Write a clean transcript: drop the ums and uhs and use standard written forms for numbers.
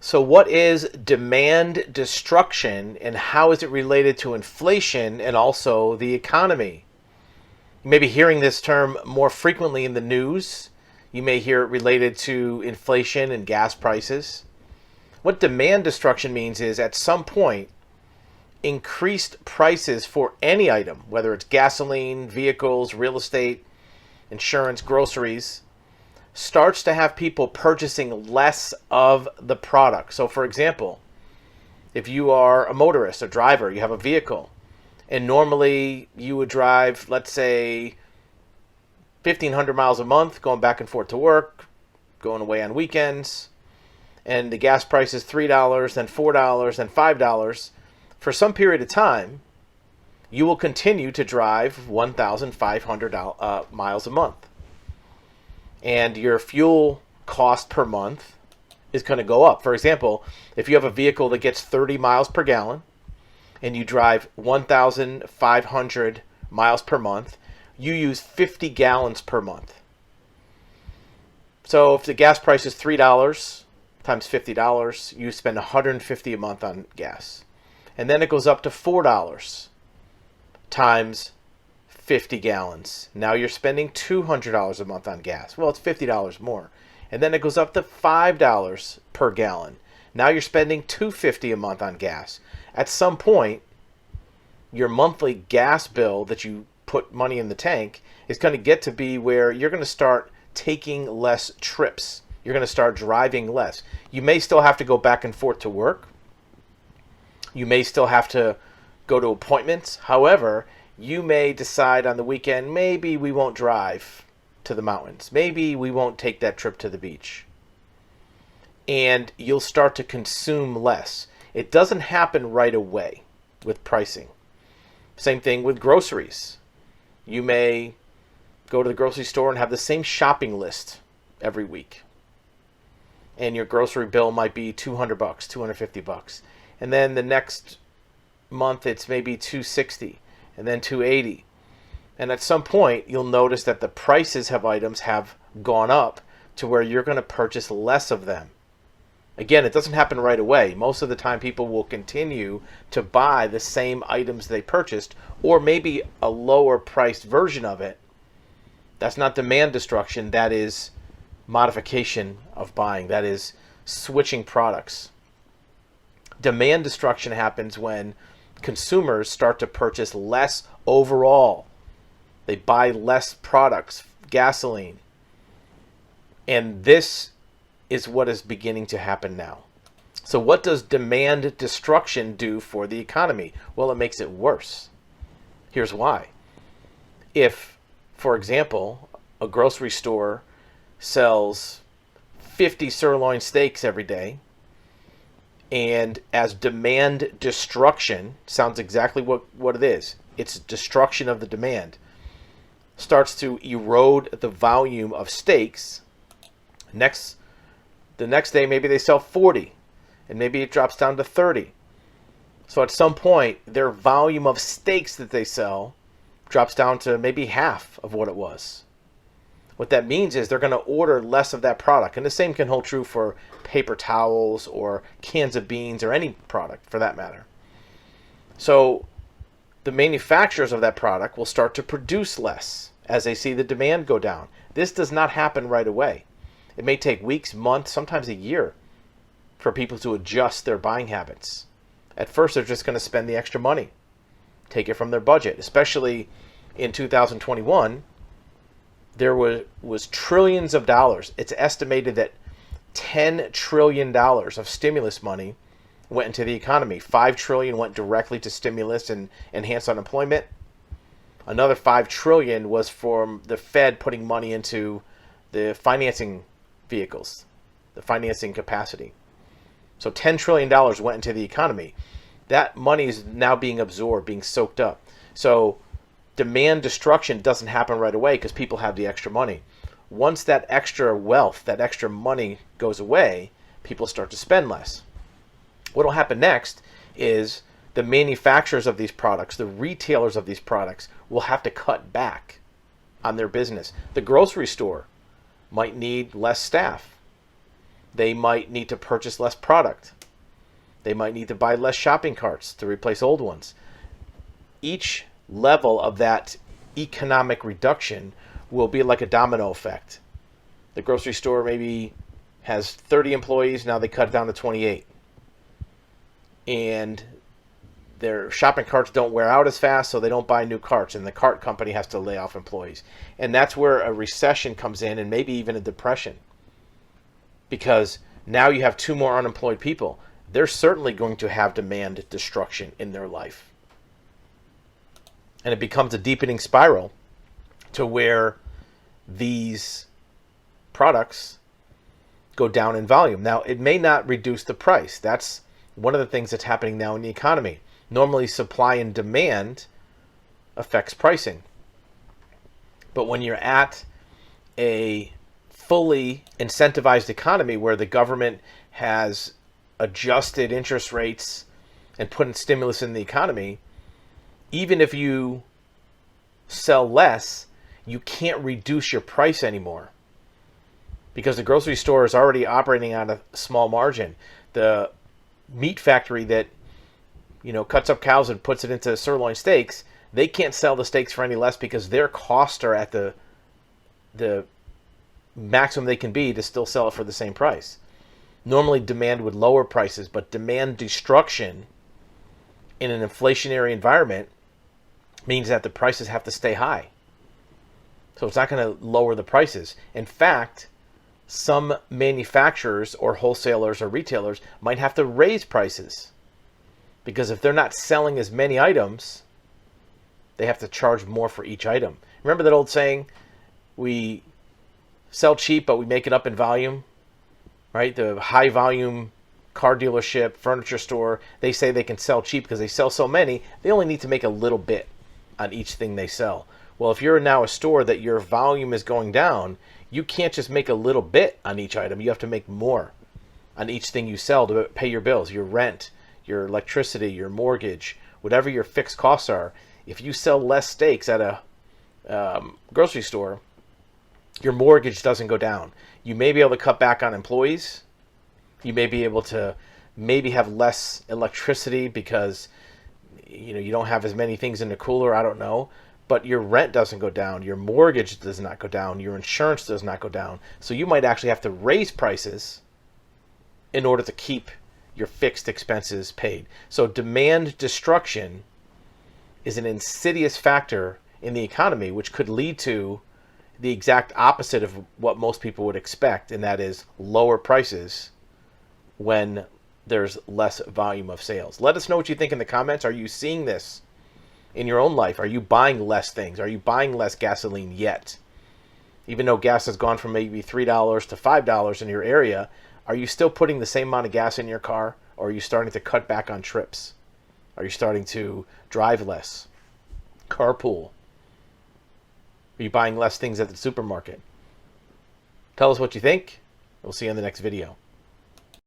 So, what is demand destruction and how is it related to inflation and also the economy? You may be hearing this term more frequently in the news. You may hear it related to inflation and gas prices. What demand destruction means is at some point, increased prices for any item, whether it's gasoline, vehicles, real estate, insurance, groceries, starts to have people purchasing less of the product. So, for example, if you are a motorist, a driver, you have a vehicle, and normally you would drive, let's say, 1,500 miles a month going back and forth to work, going away on weekends, and the gas price is $3, then $4, then $5. For some period of time, you will continue to drive 1,500 miles a month. And your fuel cost per month is going to go up. For example, if you have a vehicle that gets 30 miles per gallon and you drive 1,500 miles per month, you use 50 gallons per month. So if the gas price is $3 times $50, you spend $150 a month on gas. And then it goes up to $4 times 50 gallons. Now you're spending $200 a month on gas. Well, it's $50 more. And then it goes up to $5 per gallon. Now you're spending $250 a month on gas. At some point, your monthly gas bill that you put money in the tank is going to get to be where you're going to start taking less trips. You're going to start driving less. You may still have to go back and forth to work. You may still have to go to appointments. However, you may decide on the weekend, maybe we won't drive to the mountains. Maybe we won't take that trip to the beach. And you'll start to consume less. It doesn't happen right away with pricing. Same thing with groceries. You may go to the grocery store and have the same shopping list every week. And your grocery bill might be $200, $250. And then the next month it's maybe $260. And then $280. And at some point, you'll notice that the prices of items have gone up to where you're going to purchase less of them. Again, it doesn't happen right away. Most of the time, people will continue to buy the same items they purchased, or maybe a lower priced version of it. That's not demand destruction. That is modification of buying. That is switching products. Demand destruction happens when consumers start to purchase less overall. They buy less products, gasoline. And this is what is beginning to happen now. So what does demand destruction do for the economy? Well, it makes it worse. Here's why. If, for example, a grocery store sells 50 sirloin steaks every day, and as demand destruction, sounds exactly what it is. It's destruction of the demand. Starts to erode the volume of steaks. The next day, maybe they sell 40, and maybe it drops down to 30. So at some point, their volume of steaks that they sell drops down to maybe half of what it was. What that means is they're going to order less of that product. And the same can hold true for paper towels or cans of beans or any product for that matter. So the manufacturers of that product will start to produce less as they see the demand go down. This does not happen right away. It may take weeks, months, sometimes a year for people to adjust their buying habits. At first, they're just going to spend the extra money, take it from their budget, especially in 2021. There was trillions of dollars. It's estimated that $10 trillion of stimulus money went into the economy. $5 trillion went directly to stimulus and enhanced unemployment. Another $5 trillion was from the Fed putting money into the financing vehicles, the financing capacity. So $10 trillion went into the economy. That money is now being absorbed, being soaked up. So demand destruction doesn't happen right away because people have the extra money. Once that extra wealth, that extra money goes away, people start to spend less. What will happen next is the manufacturers of these products, the retailers of these products, will have to cut back on their business. The grocery store might need less staff. They might need to purchase less product. They might need to buy less shopping carts to replace old ones. Each level of that economic reduction will be like a domino effect. The grocery store maybe has 30 employees, now they cut it down to 28. And their shopping carts don't wear out as fast, so they don't buy new carts, and the cart company has to lay off employees. And that's where a recession comes in, and maybe even a depression. Because now you have 2 more unemployed people. They're certainly going to have demand destruction in their life. And it becomes a deepening spiral to where these products go down in volume. Now, it may not reduce the price. That's one of the things that's happening now in the economy. Normally, supply and demand affects pricing. But when you're at a fully incentivized economy where the government has adjusted interest rates and put in stimulus in the economy, even if you sell less, you can't reduce your price anymore because the grocery store is already operating on a small margin. The meat factory that cuts up cows and puts it into sirloin steaks, they can't sell the steaks for any less because their costs are at the maximum they can be to still sell it for the same price. Normally demand would lower prices, but demand destruction in an inflationary environment means that the prices have to stay high. So it's not going to lower the prices. In fact, some manufacturers or wholesalers or retailers might have to raise prices because if they're not selling as many items, they have to charge more for each item. Remember that old saying, we sell cheap, but we make it up in volume, right? The high volume car dealership, furniture store, they say they can sell cheap because they sell so many, they only need to make a little bit on each thing they sell. Well, if you're now a store that your volume is going down, you can't just make a little bit on each item. You have to make more on each thing you sell to pay your bills, your rent, your electricity, your mortgage, whatever your fixed costs are. If you sell less steaks at a grocery store, your mortgage doesn't go down. You may be able to cut back on employees. You may be able to maybe have less electricity because you don't have as many things in the cooler. I don't know. But your rent doesn't go down. Your mortgage does not go down. Your insurance does not go down. So you might actually have to raise prices in order to keep your fixed expenses paid. So demand destruction is an insidious factor in the economy, which could lead to the exact opposite of what most people would expect, and that is lower prices when there's less volume of sales. Let us know what you think in the comments. Are you seeing this in your own life? Are you buying less things? Are you buying less gasoline yet? Even though gas has gone from maybe $3 to $5 in your area, are you still putting the same amount of gas in your car? Or are you starting to cut back on trips? Are you starting to drive less? Carpool? Are you buying less things at the supermarket? Tell us what you think. We'll see you in the next video.